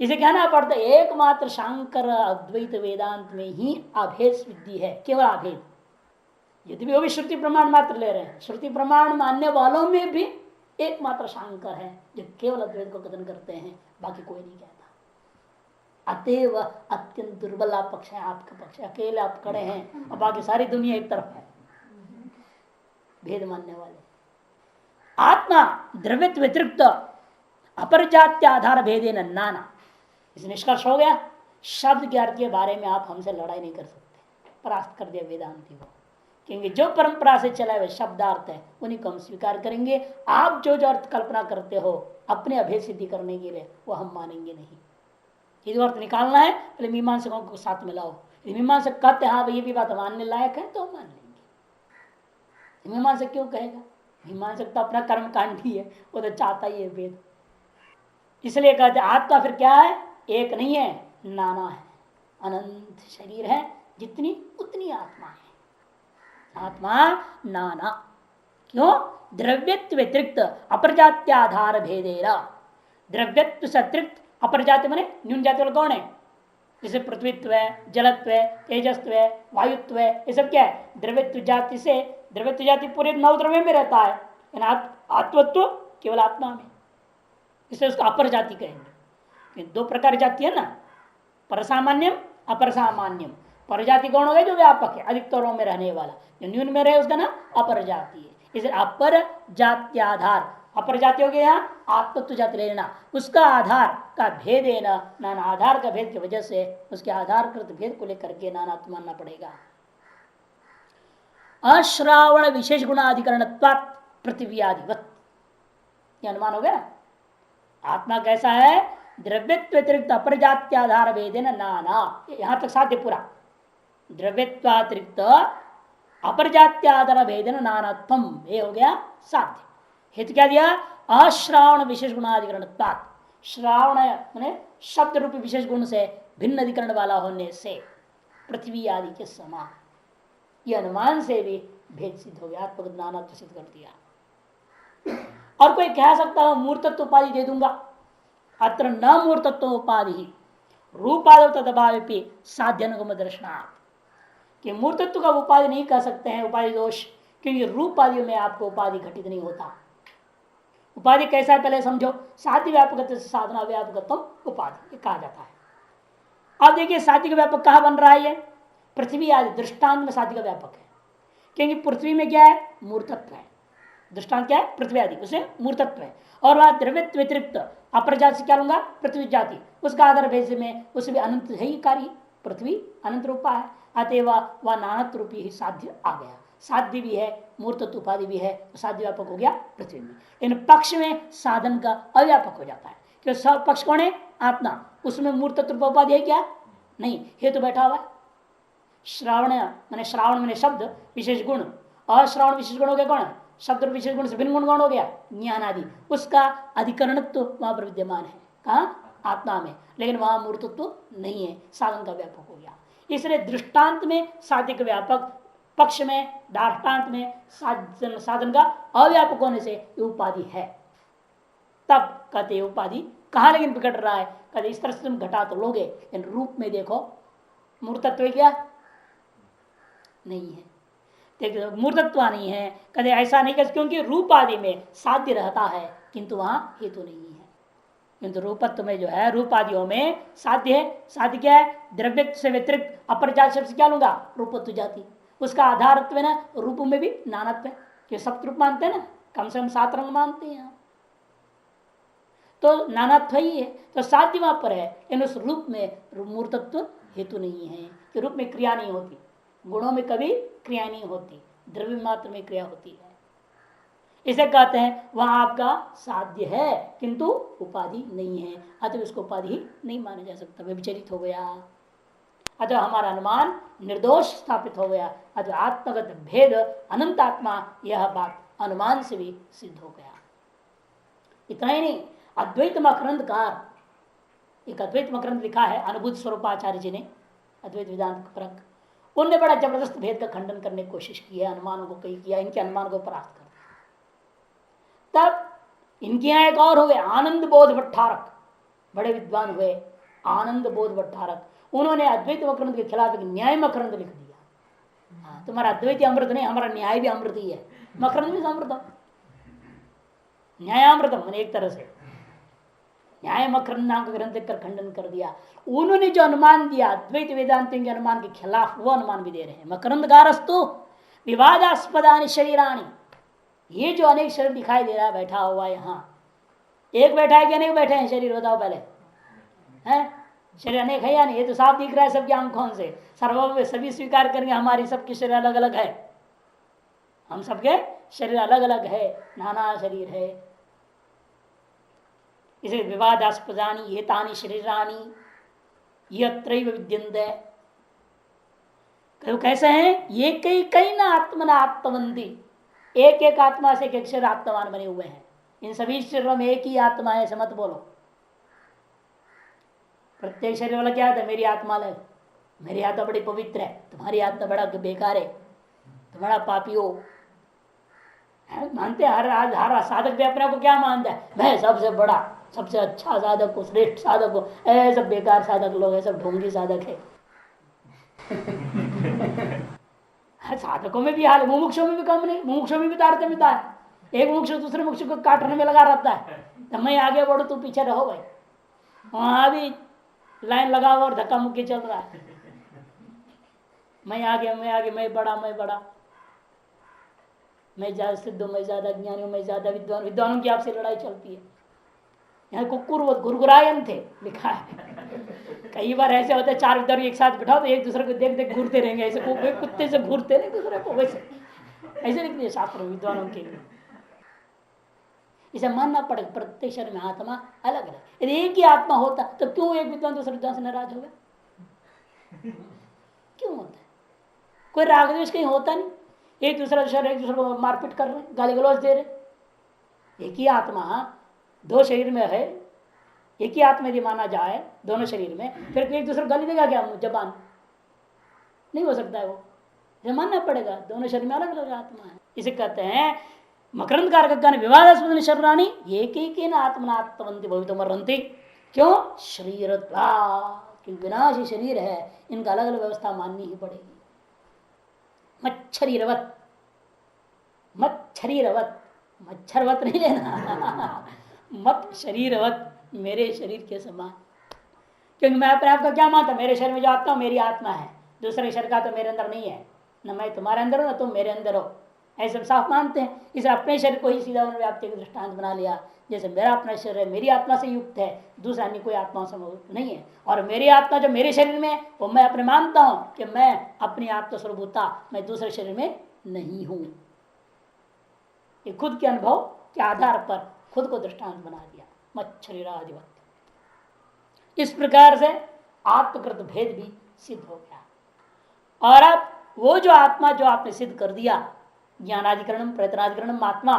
A: इसे कहना पड़ता है एकमात्र शांकर अद्वैत वेदांत में ही अभेद सिद्धि है, केवल अभेद। यदि भी वो भी श्रुति प्रमाण मात्र ले रहे हैं, श्रुति प्रमाण मानने वालों में भी एकमात्र शांकर है जो केवल अद्वैत को कथन करते हैं, बाकी कोई नहीं कहता। अतएव अत्यंत दुर्बल आप पक्ष है, आपका पक्ष अकेले आप खड़े हैं और बाकी सारी दुनिया एक तरफ है भेद मानने वाले। आत्मा द्रव्यत्व व्यतिरिक्त अपर जात्य आधार भेदे नाना। इस निष्कर्ष हो गया। शब्द के अर्थ के बारे में आप हमसे लड़ाई नहीं कर सकते, परास्त कर दिया वेदांति को। क्योंकि जो परंपरा से चला है वह शब्दार्थ है, उन्हीं को हम स्वीकार करेंगे। आप जो जो अर्थ कल्पना करते हो अपने अभेद सिद्धि करने के लिए, वो हम मानेंगे नहीं। यदि अर्थ निकालना है पहले मीमांसकों को साथ में लाओ। यदि मीमांसक कहते हाँ भाई ये भी बात मानने लायक है तो हम मान लेंगे। मीमांसक क्यों कहेगा? मीमांसक तो अपना कर्म कांडी है, वो तो चाहता ही है वेद। इसलिए कहते आत्मा फिर क्या है? एक नहीं है, नाना है। अनंत शरीर है, जितनी उतनी आत्मा है। आत्मा नाना क्यों? द्रव्यत्व व्यतिरिक्त अप्रजात्याधार भेदेरा। द्रव्यत्व से अतिरिक्त अपर जाति माने न्यून जाति वाला कौन है? जैसे पृथ्वीत्व है, जलत्व है, तेजस्व है, वायुत्व है, ये सब क्या है? द्रव्यत्व जाति से। द्रव्यत्व जाति पूरे 9 द्रव्य में रहता है, आत्मत्व केवल आत्मा में, इसलिए उसको अपर जाति कहेंगे। 2 प्रकार जाति है ना, परसामान्यम अपर सामान्यम। पर जाति कौन हो गया? जो व्यापक है, अधिक तौरों में रहने वाला। जो न्यून में रहे उसका ना अपर जाति है। इसलिए अपर जात्याधार, अपर जाति हो गया यहाँ आत्मत्व जाति ले लेना, उसका आधार का भेद है ना, नाना आधार का भेद की वजह से उसके आधारकृत भेद को लेकर के नानात्व मानना पड़ेगा। अश्रावण विशेष गुणाधिकरण पृथ्वीआदिवत, यह अनुमान हो गया। आत्मा कैसा है? द्रव्यत्व व्यतिरिक्त अपरजात्याधार भेदेन नाना, यहां तक साध्य पूरा। द्रव्यत्वातिरिक्त अपरजात्याधार भेदेन नानात्वम, ये हो गया साध्य। हेतु क्या दिया? अश्रावण विशेष गुणाधिकरण। श्रावण मैंने शब्द रूपी विशेष गुण से भिन्न अधिकरण वाला होने से पृथ्वी आदि के समान, यह अनुमान से भी भेद सिद्ध हो गया, आत्मगत नानात्व सिद्ध कर दिया। और कोई कह सकता है मूर्तत्व उपाधि दे दूंगा, अत्र न मूर्तत्व उपाधि रूपादव तदभावी साध्य अनुगम दर्शनार्थ। कि मूर्तत्व का उपाधि नहीं कर सकते हैं, उपाधि दोष, क्योंकि रूप आदि में आपको उपाधि घटित नहीं होता। उपाधि कैसा है पहले समझो, साध्य व्यापक साधना व्यापकत्व उपाधि कहा जाता है। अब देखिए साध्य का व्यापक कहाँ बन रहा है, ये पृथ्वी आदि दृष्टांत में साध्य का व्यापक है, क्योंकि पृथ्वी में क्या है, मूर्तत्व है। दृष्टांत क्या है, पृथ्वी आदि, उसे मूर्तत्व है। और वह द्रव्य व्यतिरिक्त अपर जाति से क्या लूंगा, पृथ्वी जाति, उसका आधार भेज में उसमें अनंत है ही कार्य, पृथ्वी अनंत रूपा है, अतएव वह नानत रूपी ही साध्य आ गया। साध्य भी है, मूर्तत्व उपाधि भी है, तो साध्य व्यापक हो गया पृथ्वी में। इन पक्ष में साधन का अव्यापक हो जाता है, क्योंकि सब पक्ष कौन है, आत्मा, उसमें मूर्तत्व उपाधि है क्या, नहीं, हेतु तो बैठा हुआ है। श्रावण मैंने श्रावण मैंने शब्द विशेष गुण, और श्रावण विशेष गुण हो गया कौन, शब्द विशेष गुण से भिन्न गुण कौन हो गया, ज्ञान आदि, उसका अधिकरणत्व वहां पर विद्यमान है, कहा आत्मा में, लेकिन वहां मूर्तत्व नहीं है, साधन का व्यापक हो गया। इसलिए दृष्टांत में साध्य का व्यापक, पक्ष में दार्टान्त में साधन का अव्यापक होने से उपाधि है। तब कहते उपाधि कहा लेकिन बिगड़ रहा है, कहते इस तरह से तुम घटा तो लोगे, इन रूप में देखो मूर्तत्व क्या नहीं है, देखो मूर्तत्व नहीं है, कहते ऐसा नहीं कर, क्योंकि रूप आदि में साध्य रहता है किंतु वहां हेतु नहीं है। किंतु रूपत्व में जो है, रूप आदियों में साध्य है। साध्य क्या है, द्रव्य से व्यतिरिक्त अपर जाति शब्द से क्या लूंगा, रूपत्व जाति, उसका आधारत्व है ना, रूप में भी नानत्व है, कि सप्तरूप मानते हैं ना, कम से कम 7 रंग मानते हैं यहाँ, तो नानात्व ही है, तो साध्य वहां पर है, इन उस रूप में मूर्तत्व हेतु नहीं है, कि रूप में क्रिया नहीं होती, गुणों में कभी क्रिया नहीं होती, द्रव्य मात्र में क्रिया होती है। इसे कहते हैं वहां आपका साध्य है किंतु उपाधि नहीं है, अतः उसको उपाधि नहीं माना जा सकता, व्यभिचरित हो गया। अतः हमारा अनुमान निर्दोष स्थापित हो गया, अतः आत्मगत भेद अनंत आत्मा, यह बात अनुमान से भी सिद्ध हो गया। इतना ही नहीं, अद्वैत मकरंद कार, एक अद्वैत मकरंद लिखा है अनुभूत स्वरूपाचार्य जी ने, अद्वैत वेदांत परक, उनने बड़ा जबरदस्त भेद का खंडन करने की कोशिश की है, अनुमानों को कई किया, इनके अनुमान को परास्त कर दिया। तब इनके यहाँ एक और हुए आनंद बोध भट्टारक, बड़े विद्वान हुए आनंद बोध भट्टारक, उन्होंने अद्वैत मकरंद के खिलाफ एक न्याय मकरंद लिख दिया। तुम्हारा अद्वैत अमृत नहीं, हमारा न्याय भी अमृत ही है, मकरंद भी अमृत, न्यायामृतम एक तरह से न्याय मकरंद नाम का ग्रंथ कर खंडन कर दिया। उन्होंने जो अनुमान दिया अद्वैत वेदांत के अनुमान के खिलाफ, वो अनुमान भी दे रहे हैं। मकरंदगारस्तु विवादास्पदानि शरीराणि, ये जो अनेक शरीर दिखाई दे रहा है बैठा हुआ यहाँ, एक बैठा है कि अनेक बैठे हैं शरीर, बताओ पहले, हैं शरीर अनेक है या नहीं, ये तो साफ दिख रहा है सबकी आंखों से, सर्व सभी स्वीकार करेंगे हमारी सबके शरीर अलग अलग है, हम सबके शरीर अलग अलग है, नाना शरीर है। इसे विवादास्पदानि एतानि शरीराणि यत्रैव विद्यन्ते, कैसे हैं, ये कई ना आत्मना आत्मवंती, एक एक आत्मा से एक शरीर आत्मवान बने हुए हैं, इन सभी शरीरों में एक ही आत्मा है, मत बोलो। प्रत्येक शरीर वाला क्या है, मेरी आत्मा है, मेरी आत्मा बड़ी पवित्र है, तुम्हारी आत्मा बड़ा बेकार है, तुम्हारा पापी हो, मानते हर साधक भी अपने को क्या मानता है, मैं सबसे बड़ा सबसे अच्छा साधक हो, श्रेष्ठ साधक हो, सब बेकार साधक लोग है, सब ढोंगी साधक है। साधकों में भी हाल, मुमुक्षों में भी कम नहीं, मुमुक्षों में भी तारतम्यता है, एक मुमुक्ष दूसरे मुमुक्ष को काटने में लगा रहता है, तो मैं आगे बढ़ू तू पीछे रहो भाई, वहां भी लाइन लगा हुआ और धक्का मुक्की चल रहा है, मैं आगे मैं बड़ा मैं ज्यादा सिद्ध हूं, मैं ज्यादा ज्ञानी हूं, मैं ज्यादा विद्वान, विद्वानों की आपसे लड़ाई चलती है। यहाँ कुकुर गुरगुरायन थे लिखा है, कई बार ऐसे होते 4 विद्वान एक साथ बिठाओ तो एक दूसरे को देख देख घूरते रहेंगे, ऐसे कुत्ते से घूरते नहीं दूसरे को, वैसे ऐसे लिख दिए शास्त्र विद्वानों के लिए। इसे मानना पड़ेगा, प्रत्येक शरीर में आत्मा अलग अलग, यदि एक ही आत्मा होता तो क्यों एक विद्वान दूसरे विद्वान से नाराज होगा, क्यों होता है, कोई राग द्वेष कहीं होता नहीं, एक दूसरा शरीर एक दूसरे को मारपीट कर रहे, गाली गलौज दे रहे। एक ही आत्मा 2 शरीर में है, एक ही आत्मा यदि माना जाए दोनों शरीर में, फिर एक दूसरे को गाली देगा क्या, जबान नहीं हो सकता है, वो मानना पड़ेगा दोनों शरीर में अलग अलग आत्मा है। इसे कहते हैं मकरंद कारक विवादास्पद शरीराणि एक आत्मनात्मवंती भवितुमर्हन्ति, क्यों, शरीर क्योंकि विनाशी शरीर है, इनका अलग अलग व्यवस्था माननी ही पड़ेगी। मच्छरीरवत, मच्छरीरवत, मच्छरवत नहीं लेना मत शरीरवत, मेरे शरीर के समान। क्योंकि मैं अपने आप को क्या मानता, मेरे शरीर में जो आत्मा मेरी आत्मा है, दूसरे शरीर का तो मेरे अंदर नहीं है, न मैं तुम्हारे अंदर हो ना तुम मेरे अंदर हो, ऐसे साफ मानते हैं। इसे अपने शरीर को ही सीधा उन्होंने व्याप्ति का दृष्टांत बना लिया। जैसे मेरा अपना शरीर है, मेरी आत्मा से युक्त है, दूसरा अन्य कोई आत्मा से नहीं है। और मेरी आत्मा जो मेरे शरीर में है वो मैं अपने मानता हूं कि मैं अपनी आत्मा स्वरूपता, मैं दूसरे शरीर में नहीं हूं। ये खुद के अनुभव के आधार पर खुद को दृष्टांत बना दिया मच्छरीराधिवत। इस प्रकार से आत्मकृत भेद भी सिद्ध हो गया। और अब वो जो आत्मा जो आपने सिद्ध कर दिया, ज्ञानाधिकरणम प्रयत्नाधिकरणम आत्मा,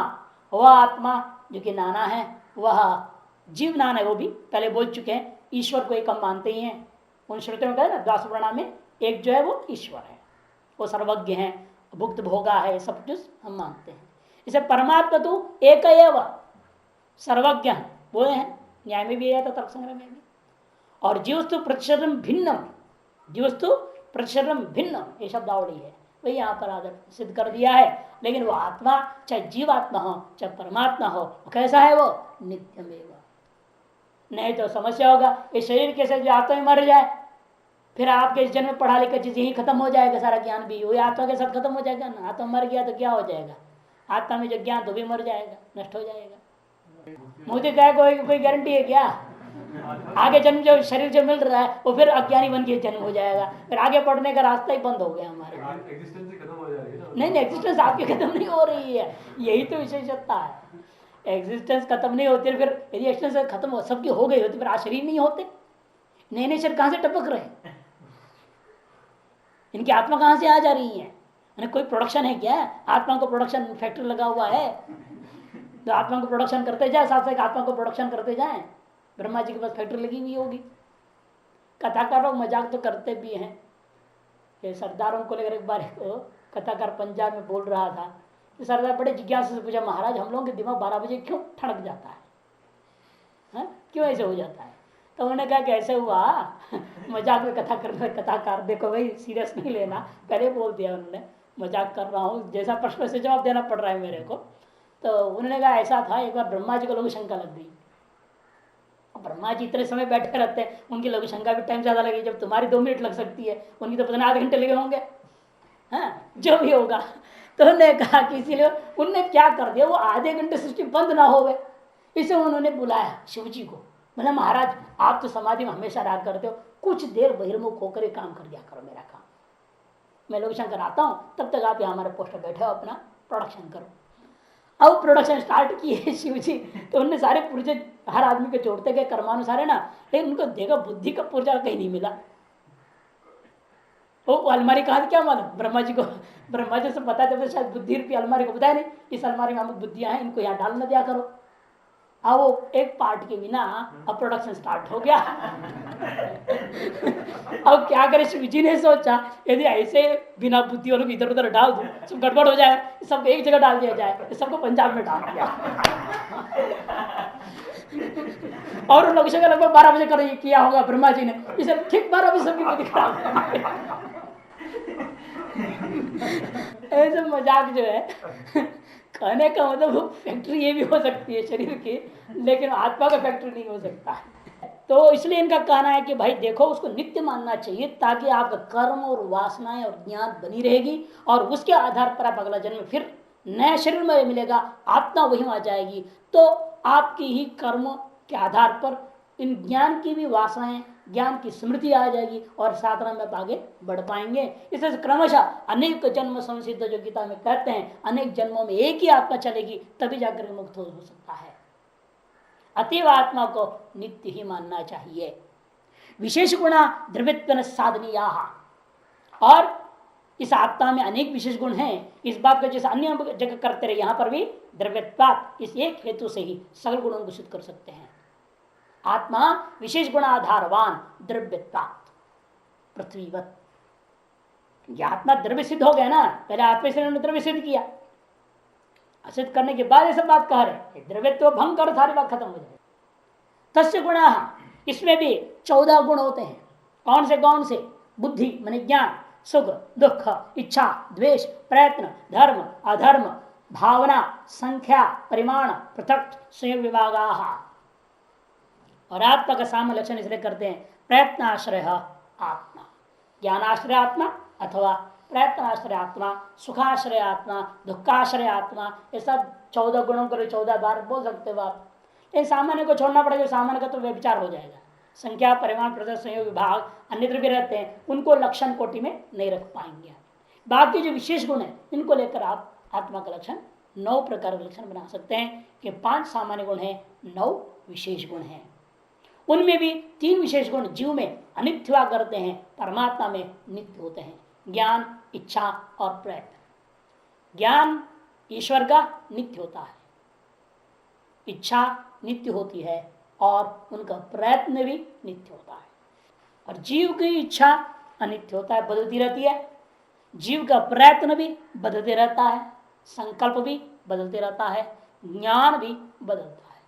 A: वह आत्मा जो कि नाना है, वह जीव नाना है, वो भी पहले बोल चुके हैं। ईश्वर को एक हम मानते ही हैं, उन श्रुतियों में कहा ना द्वादश प्रमाण में एक जो है वो ईश्वर है, वो सर्वज्ञ है, भुक्त भोगा है, सब कुछ हम मानते हैं। इसे परमात्मा तो एक सर्वज्ञ वो है, न्याय में भी है तो तर्क संग्रह में भी। और जीवस्तु प्रतिशतम भिन्नम, जीवस्तु प्रतिशतम भिन्नम, ये शब्दावली है, वही यहाँ पर आदर सिद्ध कर दिया है। लेकिन वो आत्मा चाहे जीवात्मा हो चाहे परमात्मा हो, कैसा है वो नित्यमेव। नहीं तो समस्या होगा, इस शरीर के साथ आत्मा ही मर जाए, फिर आपके इस जन्म में पढ़ा लिखा चीज यही खत्म हो जाएगा, सारा ज्ञान भी वही आत्मा के साथ खत्म हो जाएगा ना। आत्मा मर गया तो क्या हो जाएगा, आत्मा में जो ज्ञान तो भी मर जाएगा, नष्ट हो जाएगा। मुझे क्या कोई गारंटी है क्या? आगे जन्म जो शरीर जो मिल रहा है वो फिर अज्ञानी बन के जन्म हो जाएगा, फिर आगे पढ़ने का रास्ता ही बंद हो गया हमारा। नहीं, एग्जिस्टेंस आपकी खत्म नहीं हो रही है, यही तो विशेषता है। एग्जिस्टेंस खत्म नहीं होती, फिर यदि एग्जिस्टेंस खत्म हो सबकी हो गई होती, फिर आज शरीर नहीं होते, नए नए शरीर कहां से टपक रहे, इनकी आत्मा कहां से आ जा रही है? कोई प्रोडक्शन है क्या? आत्मा को प्रोडक्शन फैक्ट्री लगा हुआ है, तो आत्मा को प्रोडक्शन करते जाए, साथ साथ आत्मा को प्रोडक्शन करते जाए। ब्रह्मा जी के पास फैक्ट्री लगी हुई होगी। कथाकार लोग मजाक तो करते भी हैं, ये सरदारों को लेकर एक बार कथाकार पंजाब में बोल रहा था कि सरदार बड़े जिज्ञासा से पूछा, महाराज हम लोगों के दिमाग 12 बजे क्यों ठड़क जाता है, क्यों ऐसे हो जाता है? तो उन्होंने कहा कि ऐसे हुआ मजाक में कथाकार देखो भाई सीरियस नहीं लेना, पहले बोल दिया उन्होंने, मजाक कर रहा हूँ, जैसा प्रश्न से जवाब देना पड़ रहा है मेरे को। तो उन्होंने कहा ऐसा था, एक बार ब्रह्मा जी को लघु शंका लग गई। ब्रह्मा जी इतने समय बैठे रहते हैं, उनकी लघु शंका भी टाइम ज्यादा लगेगी, जब तुम्हारी 2 मिनट लग सकती है, उनकी तो पता नहीं आधे घंटे लगे होंगे, हाँ जो भी होगा। तो उन्होंने कहा कि इसीलिए उनने क्या कर दिया, वो आधे घंटे सृष्टि बंद ना हो गए, इसे उन्होंने बुलाया शिव जी को। बोला महाराज आप तो समाधि में हमेशा रहा करते हो, कुछ देर बहिर्मुख होकर काम कर दिया करो मेरा काम, मैं लघु शंकर आता हूँ, तब तक आप यहाँ हमारे पोस्ट पर बैठे हो, अपना प्रोडक्शन करो। अब प्रोडक्शन स्टार्ट किए शिव जी, तो उनने सारे पुर्जे हर आदमी के जोड़ते गए कर्मानुसार है ना, लेकिन उनको देखा बुद्धि का पुर्जा कहीं नहीं मिला। वो अलमारी कहा क्या मालूम ब्रह्मा जी को, ब्रह्मा जी से पता था शायद बुद्धि रूपी अलमारी को बताया नहीं, इस अलमारी में अमुक बुद्धियां हैं, इनको यहाँ डाल न दिया करो। अब वो एक पार्ट के बिना अब प्रोडक्शन स्टार्ट हो गया। अब क्या करे, शिव जी ने सोचा यदि ऐसे बिना बुद्धि वालों को इधर उधर डाल दूं सब गड़बड़ हो जाए, सब एक जगह डाल दिया जाए, सबको पंजाब में डाल दिया। और लोग लगभग 12 बजे कर किया होगा ब्रह्मा जी ने, इसे ठीक 12 बजे सबकी बुद्धि खराब। ऐसे मजाक जो है कहने का मतलब फैक्ट्री ये भी हो सकती है शरीर की, लेकिन आत्मा का फैक्ट्री नहीं हो सकता। तो इसलिए इनका कहना है कि भाई देखो उसको नित्य मानना चाहिए, ताकि आपका कर्म और वासनाएं और ज्ञान बनी रहेगी, और उसके आधार पर आप अगला जन्म फिर नया शरीर में मिलेगा, आत्मा वही आ जाएगी। तो आपकी ही कर्म के आधार पर इन ज्ञान की भी वासनाएं, ज्ञान की स्मृति आ जाएगी, और साधना में आप आगे बढ़ पाएंगे। इससे क्रमशः अनेक जन्म संसिद्ध जो गीता में कहते हैं, अनेक जन्मों में एक ही आत्मा चलेगी, तभी जाकर मुक्त हो सकता है। अतएव आत्मा को नित्य ही मानना चाहिए। विशेष गुणा द्रव्यत्व साधनीया, और इस आत्मा में अनेक विशेष गुण हैं। इस बात को जैसे अन्य जगह करते रहे, यहां पर भी द्रव्यत्वात्, इस एक हेतु से ही सगल गुणों को सिद्ध कर सकते हैं। आत्मा विशेष गुणाधारवान द्रव्यत्वात् पृथ्वीवत, आत्मा द्रव्य सिद्ध हो गया ना, पहले आत्मा से द्रव्य सिद्ध किया, सिद्ध करने के बाद ये सब बात कह रहे, द्रव्यत्व भंग कर सारी बात खत्म हो जाए। तस्य गुणा, इसमें भी 14 गुण होते हैं। कौन से? बुद्धि माने ज्ञान, सुख दुख इच्छा द्वेष प्रयत्न धर्म अधर्म भावना संख्या परिमाण पृथक संयोग विभागा। और आत्मा का सामान्य लक्षण इसलिए करते हैं प्रयत्नाश्रय आत्मा, ज्ञानाश्रय आत्मा अथवा प्रयत्नाश्रय आत्मा, सुखाश्रय आत्मा, दुखाश्रय आत्मा, ये सब 14 गुणों को 14 बार बोल सकते हो आप। ये सामान्य को छोड़ना पड़ेगा, सामान्य का तो व्यभिचार हो जाएगा। संख्या परिमाण पृथक संयोग विभाग अन्यत्र भी रहते हैं, उनको लक्षण कोटि में नहीं रख पाएंगे। बाकी जो विशेष गुण है इनको लेकर आप आत्मा का लक्षण 9 प्रकार का लक्षण बना सकते हैं कि 5 सामान्य गुण है, 9 विशेष गुण है। उनमें भी 3 विशेष गुण जीव में अनित्य हुआ करते हैं, परमात्मा में नित्य होते हैं, ज्ञान इच्छा और प्रयत्न। ज्ञान ईश्वर का नित्य होता है, इच्छा नित्य होती है और उनका प्रयत्न भी नित्य होता है। और जीव की इच्छा अनित्य होता है, बदलती रहती है। जीव का प्रयत्न भी बदलते रहता है, संकल्प भी बदलते रहता है, ज्ञान भी बदलता है,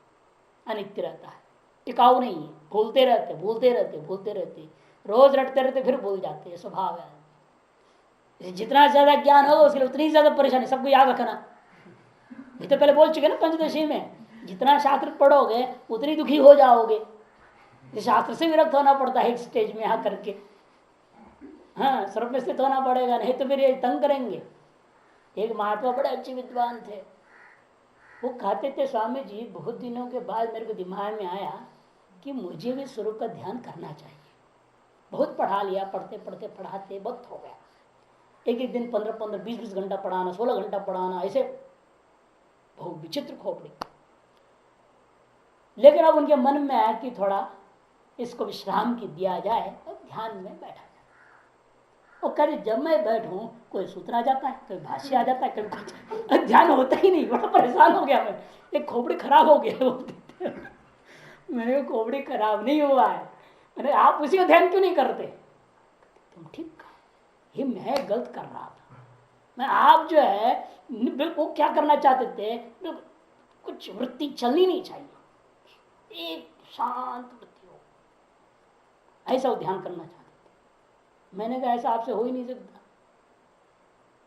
A: अनित्य रहता है, टिकाऊ नहीं है। भूलते रहते भूलते रहते भूलते रहते, रोज रटते रहते फिर भूल जाते हैं, स्वभाव है। जितना ज्यादा ज्ञान होगा उसके लिए उतनी ज्यादा परेशानी, सबको याद रखना। ये तो पहले बोल चुके ना पंचदशी में, जितना शास्त्र पढ़ोगे उतनी दुखी हो जाओगे। शास्त्र से विरक्त होना पड़ता है एक स्टेज में आकर के। हाँ, सर्व में स्थित होना पड़ेगा, नहीं तो फिर ये तंग करेंगे। एक महात्मा बड़े अच्छे विद्वान थे, वो कहते थे स्वामी जी बहुत दिनों के बाद मेरे को दिमाग में आया कि मुझे भी स्वरूप का ध्यान करना चाहिए। बहुत पढ़ा लिया, पढ़ते पढ़ते पढ़ाते वक्त हो गया। एक एक दिन 15-15 20-20 घंटा पढ़ाना, 16 घंटा पढ़ाना, ऐसे बहुत विचित्र खोपड़ी। लेकिन अब उनके मन में आया कि थोड़ा इसको विश्राम की दिया जाए और ध्यान में बैठा जाए। वो कभी जब मैं बैठूं कोई सूत्र आ जाता है, कोई भाष्य आ जाता है, कभी ध्यान होता ही नहीं। बड़ा परेशान हो गया मैं, एक खोपड़ी खराब हो गया। मैंने खोपड़ी खराब नहीं हुआ है, मैंने आप उसी का ध्यान क्यों नहीं करते? तुम ठीक कहा, ये मैं गलत कर रहा था। मैं आप जो है बिल्कुल क्या करना चाहते थे, कुछ वृत्ति चलनी नहीं चाहिए, एक शांत वृत्ति हो, ऐसा वो ध्यान करना चाहते थे। मैंने कहा ऐसा आपसे हो ही नहीं सकता।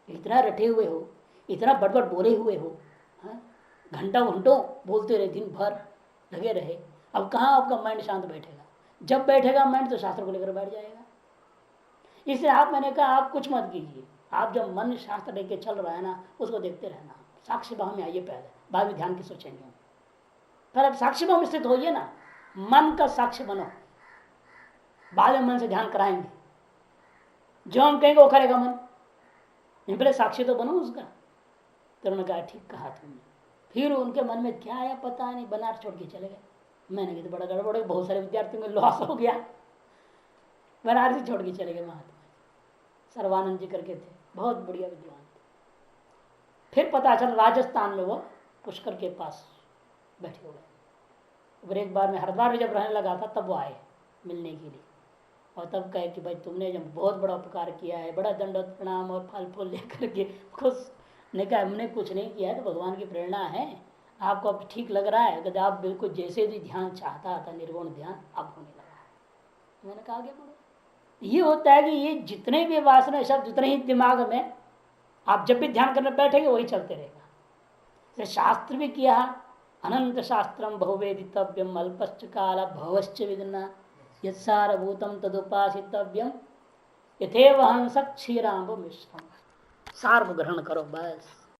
A: इतना रटे हुए हो, इतना बड़बड़ बोले हुए हो, घंटों घंटों बोलते रहे, दिन भर लगे रहे, अब कहाँ आपका माइंड शांत बैठेगा? जब बैठेगा माइंड तो शास्त्र को लेकर बैठ जाएगा। इसलिए आप, मैंने कहा आप कुछ मत कीजिए, आप जब मन शास्त्र लेके चल रहा है ना उसको देखते रहना, साक्षी भाव में आइए, पहले बाद में ध्यान की सोचेंगे। पर अब साक्षी भाव में स्थित होइए ना, मन का साक्षी बनो, बाद में मन से ध्यान कराएंगे। जो हम कहेंगे वो करेगा मन, पहले साक्षी तो बनो उसका। तो उन्होंने कहा ठीक कहा तुमने। फिर उनके मन में क्या आया पता नहीं, बनारस छोड़ के चले गए। मैंने कहा तो बड़ा गड़बड़ है, बहुत सारे विद्यार्थियों में लॉस हो गया। बनारस छोड़ के चले गए महात्मा। सर्वानंद जी करके थे, बहुत बढ़िया विद्वान थे। फिर पता चला राजस्थान में वो पुष्कर के पास बैठे हुए। फिर एक बार मैं हरिद्वार में जब रहने लगा था तब वो आए मिलने के लिए, और तब कहे कि भाई तुमने जब बहुत बड़ा उपकार किया है, बड़ा दंडवत प्रणाम और फल फूल लेकर के खुश। ने कहा हमने कुछ नहीं किया है, तो भगवान की प्रेरणा है, आपको अब ठीक लग रहा है। कहते आप बिल्कुल जैसे भी ध्यान चाहता था निर्गुण ध्यान अब होने लगा है। मैंने कहा आगे बढ़ो। ये होता है कि ये जितने भी वासना शब्द जितने ही दिमाग में, आप जब भी ध्यान करने बैठेंगे वही चलते रहेगा। शास्त्र भी किया, अनंत शास्त्रम बहुवेदितव्यम अल्पश्च काल भवश्च विदना यत्सारभूतम तदुपासितव्यम यथेव हंस क्षीराम्ब मिश्रम। सार ग्रहण करो बस।